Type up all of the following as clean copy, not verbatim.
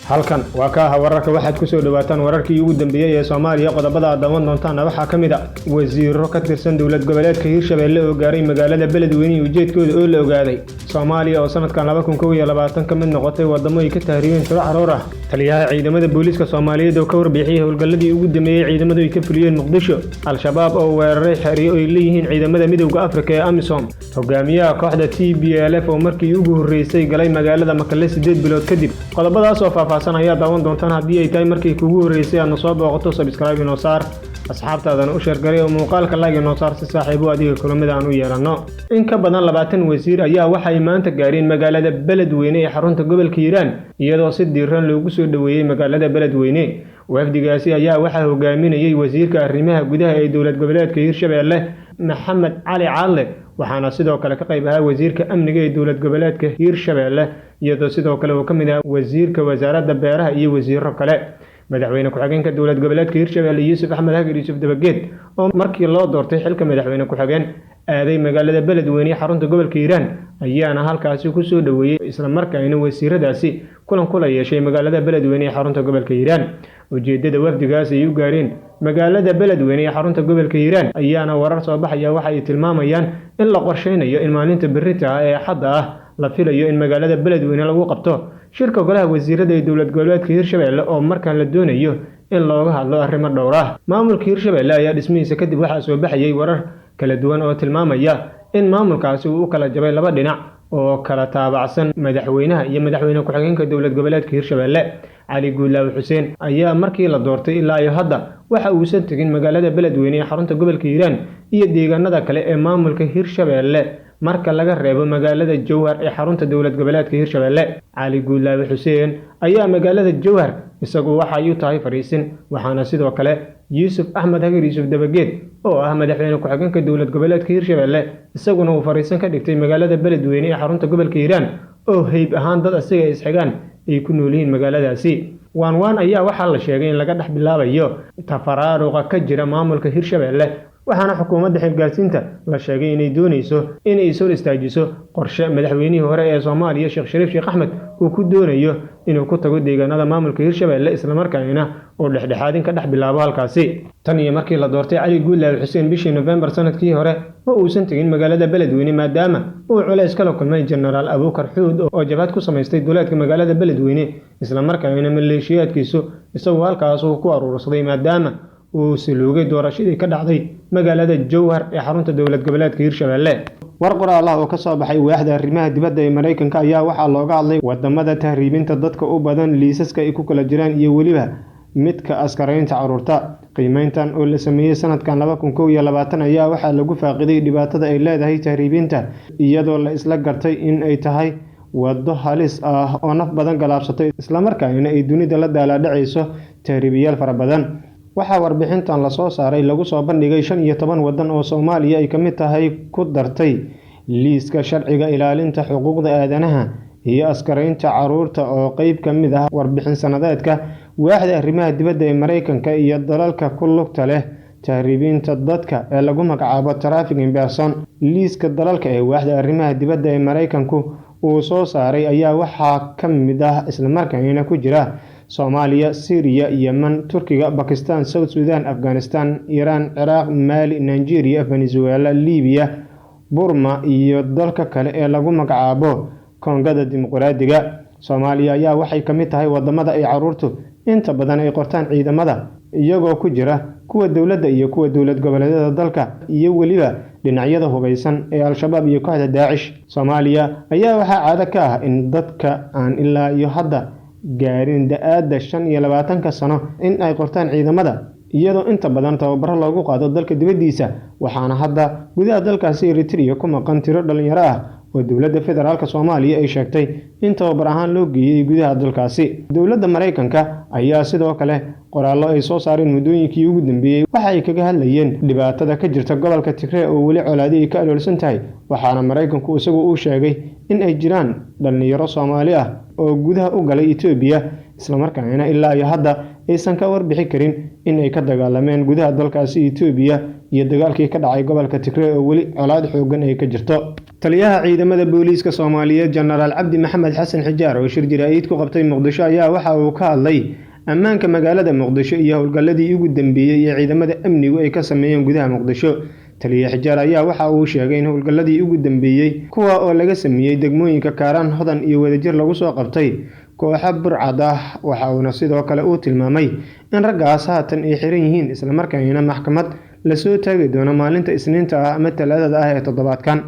halkan waa kaaha wararka waxaad ku soo dhawaataan wararkii ugu dambeeyay ee Soomaaliya qodobada aad daawan doontaan waxaa kamid ah wasiiro ka tirsan dawlad goboleedka Hirshabelle oo gaaray magaalada Beledweyne ujeedkooda oo la ogaaday Soomaaliya oo sanadkan 2022 ka mid noqotay wadamo ay ka tahriibeen tiro caruur ah taliyaha ciidamada booliska Soomaaliyeed oo ka warbixiyay howlgalladii ugu dambeeyay ciidamadu ay ka fuliyeen Muqdisho al-shabaab oo weeraray xariyo ay leeyihiin ciidamada midowga Afrika ee AMISOM hogaamiyaha kooxda TPLF oo markii ugu horeysay galay magaalada Makalle 8 bilood kadib qodobadaas oo faahfaahsan ayaa daawan doontaan haddii ay tahay markii kugu horeysay aad soo booqato subscribe inoo saar asxaabtaadana u share garay oo muuqaalka like inoo saar si saaxiibo adiga kulamada aan u yeelano in ka badan 20 wasiir ayaa waxay maanta gaareen magaalada Beledweyne ee xarunta gobolka Hiiraan iyadoo si diiran loogu soo dhaweeyay magaalada Beledweyne wafdigaasi ayaa waxa hogaaminayay wasiirka arrimaha gudaha ee dawlad goboleedka Hirshabelle Maxamed Cali Caale waxaana sidoo kale ka qayb ahaa wasiirka amniga ee dawlad goboleedka Hirshabelle iyadoo sidoo kale uu ka mid ahaa wasiirka wasaaradda beeraha iyo wasiiro kale madaxweyne ku-xigeenka dawlad goboleedka Hirshabelle Yuusuf Axmed Hagar Yuusuf Dabageed oo markii loo doortay xilka madaxweyne ku-xigeen aaday magaalada Beledweyne xarunta gobolka Hiiraan ayaana halkaasi ku soo dhaweeyay isla markaana wasiiradaasi kulan kula yeeshay magaalada Beledweyne xarunta gobolka Hiiraan ujeedada wafdigaas ay u gaareen magaalada Beledweyne xarunta gobolka Hiiraan ayaana warar soo baxaya waxa ay tilmaamayaan in la qorsheynayo in maalinta berrita ee xadda ah la filayo in magaalada Beledweyne lagu qabto shirka golaha wasiirada ee dawlad goboleedka Hirshabelle oo markaan la doonayo in looga hadlo arrimo dhowr ah maamulka Hirshabelle ayaa dhismihiisa kadib waxa soo baxayay warar kala duwan oo tilmaamaya in maamulkaasi uu kala jabay laba dhinac oo kala taabacsan madaxweynaha iyo madaxweyne ku-xigeenka dawlad goboleedka Hirshabelle Cali Guulaaw Xuseen ayaa markii la doortay ilaa iyo hadda waxa uu san tagin magaalada Beledweyne ee xarunta gobolka Hiiraan iyo deegaanada kale ee maamulka Hirshabelle marka laga reebo magaalada Jowhar ee xarunta dawlad goboleedka Hirshabelle Cali Guulaaw Xuseen ayaa magaalada Jowhar isagu waxa ay u tahay fariisin waxaana sidoo kale Yuusuf Axmed Hagar Yuusuf Dabageed oo ah madaxweyne ku-xigeenka dawlad goboleedka Hirshabelle isaguna uu fariisin ka dhigtay magaalada Beledweyne ee xarunta gobolka Hiiraan oo hayb ahaan dad asiga isxigaan ay ku nool yihiin magaaladaasi waan ayaa waxa la sheegay in laga dhex bilaabayo tafaraaruqa ka jira maamulka Hirshabelle waxaana xukuumadda xilgaarsiinta la sheegay inay doonayso inay soo istaajiso qorshe madaxweynihii hore ee Soomaaliya Sheekh Shariif Sheekh Axmed uu ku doonayo inuu ku tago deegaanada maamulka Hirshabelle isla markaana oo dhexdhexaadin ka dhex bilaabo halkaasi tan iyo markii la doortay Cali Guulaaw Xuseen bishii November sanadkii hore ma uusan tagin magaalada Beledweyne maadaama uu culays kala kulmay General Abuukar Xuud oo jabhad ku samaystay duleedka magaalada Beledweyne isla markaana maleeshiyaadkiisu isagoo halkaas uu ku aruursaday maadaama uu siluugay doorashadii ka dhacday magaalada Jowhar ee xarunta dawlad goboleedka Hirshabelle war qoraal ah oo ka soo baxay waaxda arrimaha dibadda ee Mareykanka ayaa waxa looga hadlay wadamada tahriibinta dadka u badan liisaska ay ku kala jiraan iyo waliba midka askaraynta caruurta qiimeyntan oo la sameeyay sanadkan 2021 ayaa waxa lagu faaqiday dhibaatada ay leedahay tahriibinta iyadoo la isla gartay in ay tahay wado halis ah oo naf badan galaabsatay isla markaana ay dunida la daaladhacayso tahriibiyaal fara badan waxa warbixintan la soo saaray lagu soo bandhigay 15 wadan oo Soomaaliya ay kamid tahay ku dartay liiska sharciga ilaalinta xuquuqda aadanaha iyo askaraynta caruurta oo qayb kamid ah warbixin sanadeedka waaxda arrimaha dibadda ee Mareykanka iyo dalalka ku lugta leh tahriibinta dadka ee lagu magacaabo trafficking person liiska dalalka ee waaxda arrimaha dibadda ee Mareykanku uu soo saaray ayaa waxa kamid ah isla markaana ku jira Soomaaliya, Syria, Yemen, Turkiga, Pakistan, South Sudan, Afghanistan, Iran, Iraq, Mali, Nigeria, Venezuela, Libya, Burma iyo dalka kale ee lagu magacaabo Koongada Dimuqraadiga Soomaaliya ayaa waxay kamid tahay wadamada ay caruurtu inta badan ay qortaan ciidamada iyagoo ku jira kuwa dawladda iyo kuwa dawlad goboleedyada dalka iyo waliba dhinacyada hubeysan ee al-shabaab iyo kooxda Daesh Soomaaliya ayaa waxa caado ka ah in dadka aan ilaa iyo hadda gaarin da'ada 25 sano in ay qortaan ciidamada iyadoo inta badan tababaro loogu qaado dalka dibadiisa waxaana hadda gudaha dalkaasi Eritrea ku maqan tiro dhalinyaro ah oo dawladda federaalka Soomaaliya ay sheegtay in tababar ahaan loo geeyay gudaha dalkaasi dawladda Mareykanka ayaa sidoo kale qoraallo ay soo saareen muddooyinkii ugu dambeeyay waxa ay kaga hadlayeen dhibaatada ka jirta gobolka Tigray oo wali colaadii ay ka aloolsan tahay waxaana Mareykanku isagu uu sheegay in ay jiraan dhalinyaro Soomaali ah oo gudaha u galay Itoobiya isla markaana ilaa iyo hadda aysan ka warbixi karin in ay ka dagaalameen gudaha dalkaasi Itoobiya iyo dagaalkii ka dhacay gobolka Tigray oo weli colaad xoogan ay ka jirto. Taliyaha ciidamada booliiska Soomaaliyeed Genaraal Cabdi Maxamed Xasan Xijaar oo shir jaraa'id ku qabtay Muqdisho ayaa waxa uu ka hadlay ammaanka magaalada Muqdisho iyo howlgalladii ugu dambeeyay ee ciidamada amnigu ay ka sameeyeen gudaha Muqdisho. Taliyaha Xijaar ayaa waxa uu sheegay in howlgalladii ugu dambeeyay kuwa oo laga sameeyay degmooyinka Kaaraan, Hodan iyo Wadajir lagu soo qabtay kooxo burcad ah. Waxa uu sidoo kale uu tilmaamay in raggaas haatan ay xiran yihiin isla markaana maxkamad la soo taagi doono maalinta Isniinta ah ama Talaadada ah ee toddobaadkan.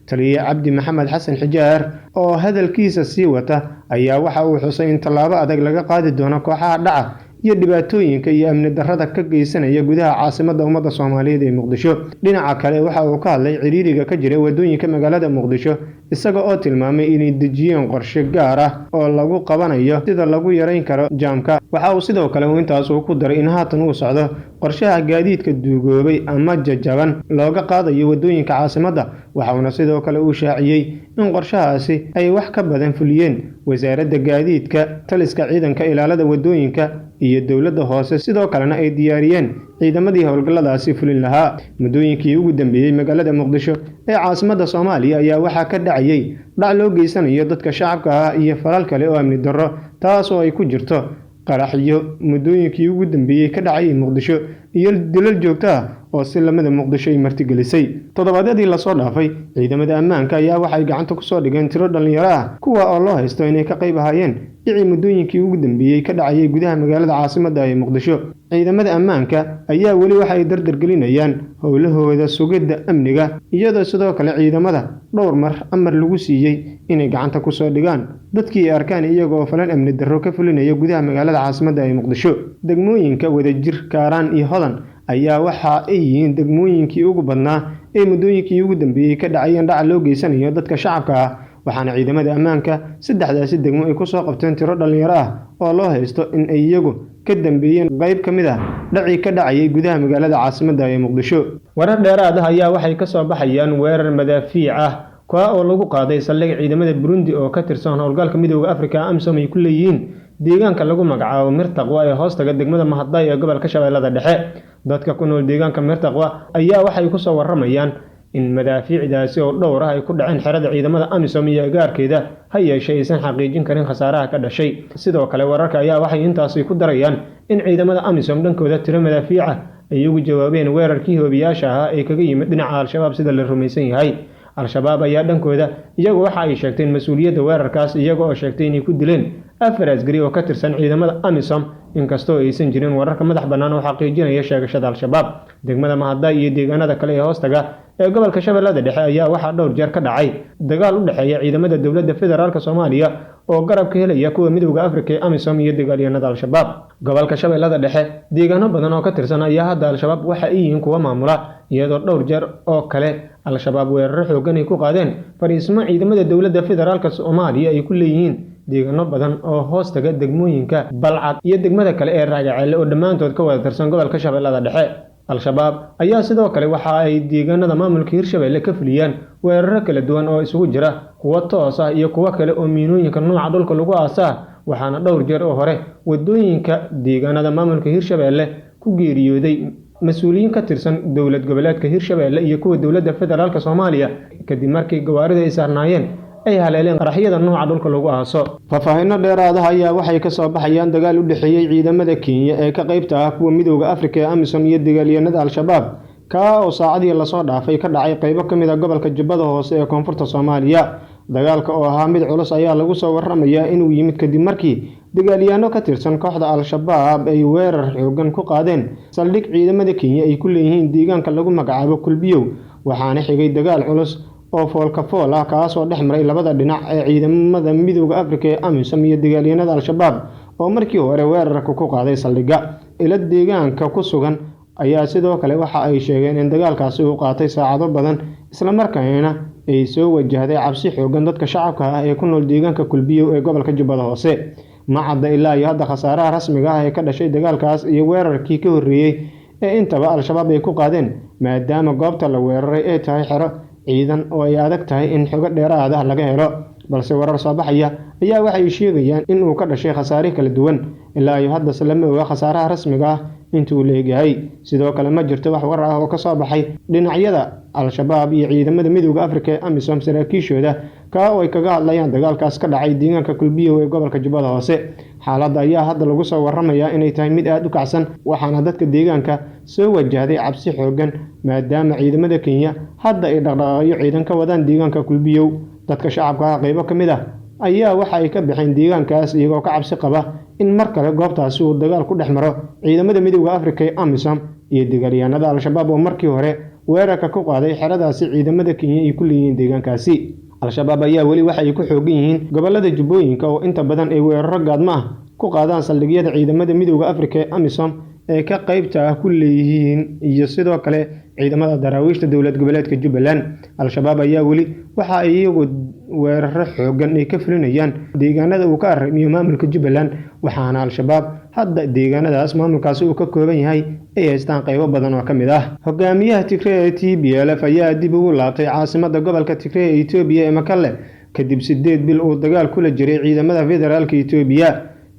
Taliyaha Cabdi Maxamed Xasan Xijaar oo hadalkiisa sii wata ayaa waxa uu xusay in tallaabo adag laga qaadi doono kooxaha dhaca iyo dhibaatooyinka iyo amni darrada ka geysanaya gudaha caasimadda ummadda Soomaaliyeed ee Muqdisho. Dhinaca kale waxa uu ka hadlay ciriiriga ka jira wadooyinka magaalada Muqdisho isaga oo tilmaamay inay dejiyeen qorshe gaar ah oo lagu qabanayo sida lagu yareyn karo jaamka. Waxa uu sidoo kale intaas ku daray in haatan uu socdo qorshaha gaadiidka duugoobay ama jajaban looga qaadayo wadooyinka caasimadda. Waxa uu sidoo kale uu shaaciyay in qorshahaasi ay wax ka badan fuliyeen wasaaradda gaadiidka, taliska ciidanka ilaalada wadooyinka iyo dowladda hoose, sidoo kalena ay diyaariyeen ciidamadii howlgalladaasi fulin lahaa. Muddooyinkii ugu dambeeyay magaalada Muqdisho ee caasimadda Soomaaliya ayaa waxaa ka dhacayay dhac loo geysanayo dadka shacabka ah iyo falal kale oo amni darro, taas oo ay ku jirto qaraxyo muddooyinkii ugu dambeeyay ka dhacay Muqdisho iyo dilal joogto ah oo si lamada Muqdisho ay martigelisay. Toddobaadyadii la soo dhaafay ciidamada ammaanka ayaa waxay gacanta ku soo dhigeen tiro dhalinyaro ah kuwa oo loo haysto inay ka qayb ahaayeen dhicii muddooyinkii ugu dambeeyay ka dhacay gudaha magaalada caasimadda ee Muqdisho. Ciidamada ammaanka ayaa weli waxa ay dardar gelinayaan howlahooda sugidda amniga iyadoo sidoo kale ciidamada dhowr mar amar lagu siiyay inay gacanta ku soo dhigaan dadkii arkaan iyagoo falan amni darro ka fulinaya gudaha magaalada caasimadda ee Muqdisho. Degmooyinka Wadajir, Kaaraan iyo Hodan ayaa waxa ay yihiin degmooyinkii ugu badnaa ee muddooyinkii ugu dambeeyay ka dhacayeen dhac loo geysanayo dadka shacabka ah, waxaana ciidamada ammaanka saddexdaasi degmo ay ku soo qabteen tiro dhalinyaro ah oo loo haysto in ay iyagu ka dambeeyeen qayb ka mid ah dhacii ka dhacayay gudaha magaalada caasimadda ee Muqdisho. Warar dheeraad ah ayaa waxay ka soo baxayaan weerar madaafiic ah kuwa oo lagu qaaday saldhig ciidamada Burundi oo ka tirsan howlgalka Midowga Afrika AMISOM ay ku leeyihiin deegaanka lagu magacaabo Mirtaqwa ee hoostaga degmada Mahadai ee gobolka Shabeellada Dhexe. Dadka ku nool deegaanka Mirtaqwa ayaa waxay ku soo waramayaan in madaafiicdaasi oo dhowr ah ay ku dhaceen xerada ciidamada AMISOM iyo gaarkeeda ha yeeshee aysan xaqiijin karin khasaaraha ka dhashay. Sidoo kale wararka ayaa waxay intaasi ku darayaan in ciidamada AMISOM dhankooda tiro madaafiic ah ay ugu jawaabeen weerarkii hoobiyaasha ah ee kaga yimid dhinaca Al-Shabaab sida la rumaysan yahay. Al-Shabaab ayaa dhankooda iyagu waxa ay sheegteen mas'uuliyadda weerarkaas iyaga oo sheegtay inay ku dileen 4 askari oo ka tirsan ciidamada AMISOM inkastoo aysan jirin wararka madax bannaan oo xaqiijinaya sheegashada Al-Shabaab. Degmada Mahadai iyo deegaanada kale ee hoostaga ee gobolka Shabeellada Dhexe ayaa waxaa dhowr jeer ka dhacay dagaal u dhexeeya ciidamada dowladda federaalka Soomaaliya oo garab ka helaya kuwa Midowga Afrika ee AMISOM iyo dagaalyahanada Al-Shabaab. Gobolka Shabeellada Dhexe deegaano badan oo ka tirsan ayaa hadda Al-Shabaab waxa ay yihiin kuwa maamula iyadoo dhowr jeer oo kale Al-Shabaab weerar xooggan ay ku qaadeen fariismo ciidamada dowladda federaalka Soomaaliya ay ku leeyihiin deegaano badan oo hoostaga degmooyinka Balcad iyo degmada kale ee Raagaceelle oo dhammaantood ka wada tirsan gobolka Shabeellada Dhexe. Al-Shabaab ayaa sidoo kale waxa ay deegaanada maamulka Hirshabelle ka fuliyaan weeraro kala duwan oo isugu jira kuwa toos ah iyo kuwa kale oo miinooyinka nooca dhulka lagu aasaa, waxaana dhowr jeer oo hore wadooyinka deegaanada maamulka Hirshabelle ku geeriyooday mas'uuliyiin ka tirsan dowlad goboleedka Hirshabelle iyo kuwa dowladda federaalka Soomaaliya kadib markii gawaarida ay saarnaayeen ay haleeleen qaraxyada nooca dhulka lagu aaso. Faahfaahinno dheeraad ah ayaa waxay ka soo baxayaan dagaal u dhexeeyay ciidamada Kenya ee ka qaybta ah kuwa Midowga Afrika ee AMISOM iyo dagaalyahanada Al-Shabaab ka oo saacadii la soo dhaafay ka dhacay qaybo ka mid ah gobolka Jubbada Hoose ee koonfurta Soomaaliya. Dagaalka oo ahaa mid culus ayaa lagu soo waramayaa inuu yimid kadib markii dagaalyahano ka tirsan kooxda Al-Shabaab ay weerar xooggan ku qaadeen saldhig ciidamada Kenya ay ku leeyihiin deegaanka lagu magacaabo Kulbiyow, waxaana xigay dagaal culus oo foolka fool ah kaas oo dhex maray labada dhinac ee ciidamada Midowga Afrika ee AMISOM iyo dagaalyahanada Al-Shabaab oo markii hore weerarka ku qaaday saldhigga. Ila deegaanka ku sugan ayaa sidoo kale waxa ay sheegeen in dagaalkaasi uu qaatay saacado badan isla markaana ay soo wajahday cabsi xooggan dadka shacabka ah ee ku nool deegaanka Kulbiyow ee gobolka Jubbada Hoose. Ma cadda ilaa iyo hadda khasaaraha rasmiga ah ee ka dhashay dagaalkaas iyo weerarkii ka horreeyay ee intaba Al-Shabaab ay ku qaadeen maadaama goobta la weeraray ay tahay xero ciidan oo ay adag tahay in xogo dheeraad ah laga helo, balse warar soo baxaya ayaa waxay sheegayaan in uu ka dhashay khasaare kala duwan. Ilaa iyo hadda lama oga khasaaraha rasmiga ah intuu leeyahay. sidoo kale ma jirto wax war ah oo ka soo baxay dhinacyada al-shabaab iyo ciidamada midowga Afrika ee AMISOM saraakiishooda oo ay kaga hadlayaan dagaalkaas ka dhacay deegaanka Kulbiyow ee gobolka Jubbada Hoose. xaaladda ayaa hadda lagu soo waramayaa inay tahay mid aad u kacsan, waxaana dadka deegaanka soo wajahday cabsi xoogan maadaama ciidamada Kenya hadda ay dhaqdhaqaaqyo ciidan ka wadaan deegaanka Kulbiyow. dadka shacabka qaybo ka mid ah ayaa waxa ay ka bixeen deegaankaas iyagoo ka cabsi qaba in mar kale goobtaasi uu dagaal ku dhex maro ciidamada midowga Afrika ee AMISOM iyo dagaalyahanada al-shabaab oo markii hore weerarka ku qaaday xeradaasi ciidamada Kenya ay ku leeyihiin deegaankaasi. al-shabaab ayaa weli waxa ay ku xoogan yihiin gobolada Jubbooyinka oo inta badan ay weeraro gaadma ah ku qaadaan saldhigyada ciidamada midowga Afrika ee AMISOM ee ka qaybta ah ku leeyihiin iyo sidoo kale ciidamada daraawiishta dowlad goboleedka Jubbaland. al-shabaab ayaa weli waxa ay iyagu weeraro xoogan ay ka fulinayaan deegaanada uu ka arrimiyo maamulka Jubbaland, waxaana al-shabaab hadda deegaanadaas maamulkaasi uu ka kooban yahay ay haystaan qaybo badan oo ka mid ah. hogaamiyaha Tigray ee TPLF ayaa dib ugu laabtay caasimadda gobolka Tigray ee Itoobiya ee Mekelle kadib 8 bil uu dagaal kula jiray ciidamada federaalka Itoobiya.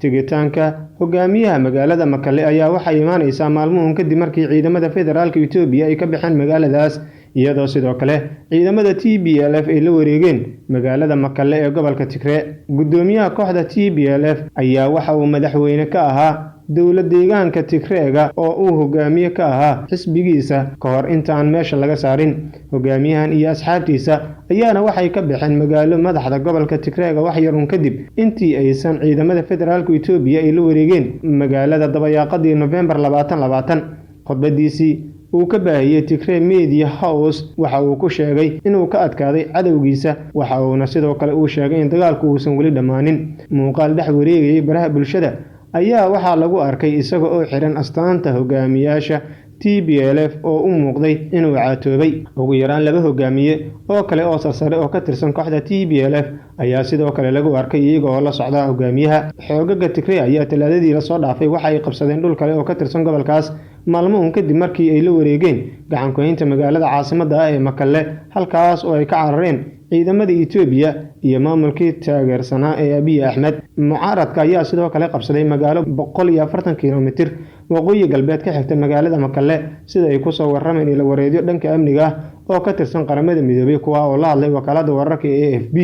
tigitaanka hogaamiyaha magaalada Mekelle ayaa waxay imaanaysaa maalmoon kadib markii ciidamada federaalka Itoobiya ay ka baxeen magaaladaas, iyadoo sidoo kale ciidamada TPLF ay la wareegeen magaalada Mekelle ee gobolka Tigray. gudoomiyaha kooxda TPLF ayaa waxa uu madaxweyne ka ahaa dowlad deegaanka Tigreega oo uu hogaamiye ka ahaa xisbigiisa ka hor intaan meesha laga saarin. hogaamiyahan iyo asxaabtiisa ayaana waxay ka baxeen magaalo madaxda gobolka Tigreega wax yar kadib intii aysan ciidamada federaalka Itoobiya ay la wareegeen magaalada dabayaaqadii November 2020. khudbadiisii uu ka baahiyay Tigray Media House waxa uu ku sheegay inuu ka adkaaday cadawgiisa, waxa uuna sidoo kale uu sheegay in dagaalku uusan weli dhamaanin. muuqaal dhex wareegayay baraha bulshada ayaa waxaa lagu arkay isaga oo xiran astaanta hogaamiyaasha TPLF oo u muuqday inuu caatoobay. ugu yaraan 2 hogaamiye oo kale oo sarsare oo ka tirsan kooxda TPLF ayaa sidoo kale lagu arkay iyaga oo la socda hogaamiyaha. xoogaga Tigray ayaa talaadadii la soo dhaafay waxa ay qabsadeen dhul kale oo ka tirsan gobolkaas maalmoon kadib markii ay la wareegeen gacan ku haynta magaalada caasimadda ah ee Mekelle, halkaas oo ay ka carareen ciidamada Itoobiya iyo maamulkii taageersanaa ee Abiy Ahmed. mucaaradka ayaa sidoo kale qabsaday magaalo 140 kiiloomitir waqooyi galbeed ka xigta magaalada Mekelle, sida ay ku soo warameen ila wareedyo dhanka amniga ah oo ka tirsan qaramada midoobay kuwa oo la hadlay wakaalada wararka ee AFP.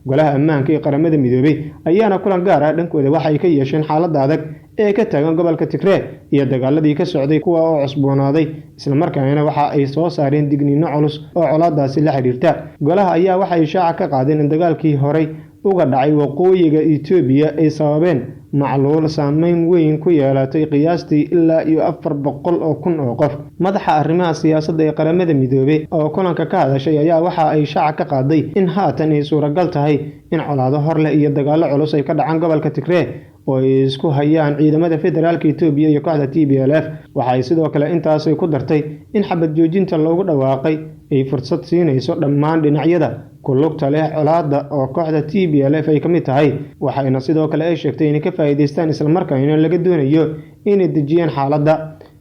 golaha ammaanka ee qaramada midoobay ayaana kulan gaar ah dhankooda waxa ay ka yeesheen xaaladda adag ee ka taagan gobolka Tigray iyo dagaaladii ka socday kuwa oo cusboonaaday, isla markaana waxa ay soo saareen digniino culus oo colaadaasi la xiriirta. golaha ayaa waxa ay shaaca ka qaadeen in dagaalkii horey uga dhacay waqooyiga Itoobiya ay sababeen macluul saameyn weyn ku yeelatay qiyaastii ilaa 400,000 oo qof. madaxa arrimaha siyaasadda ee qaramada midoobay oo kulanka ka hadashay ayaa waxa ay shaaca ka qaaday in haatan ay suuragal tahay in colaado hor leh iyo dagaalo culus ay ka dhacaan gobolka Tigray oo ay isku hayaan ciidamada federaalka Itoobiya iyo kooxda TPLF. waxay sidoo kale intaas ku dartay in xabad joojinta loogu dhawaaqay ay fursad siinayso dhammaan dhinacyada ku lugta leh colaadda oo kooxda TPLF ay ka mid tahay. waxayna sidoo kale ay sheegtay in ka faa'iideystaan isla markaana laga doonayo inay dejiyaan xaaladda.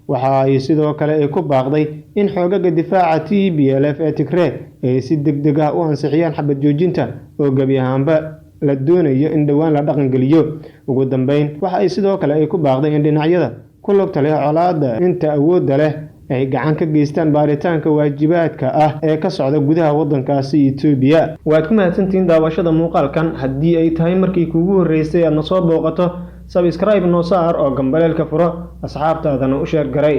waxa ay sidoo kale ay ku baaqday in xoogaga difaaca TPLF ee Tigray ay si degdeg ah u ansixiyaan xabad joojinta oo gabi ahaanba la doonayo in dhawaan la dhaqan geliyo. ugu dambeyn waxa ay sidoo kale ay ku baaqday in dhinacyada ku lugta leh colaadda inta awoodda leh ay gacan ka geystaan baaritaanka waajibaadka ah ee ka socda gudaha waddankaasi Itoobiya. waad ku mahadsantihiin daawashada muuqaalkan. haddii ay tahay markii kuugu horeysay aad na soo booqato subscribe noo saar oo gambaleelka furo, asxaabtaadana u sheer garay.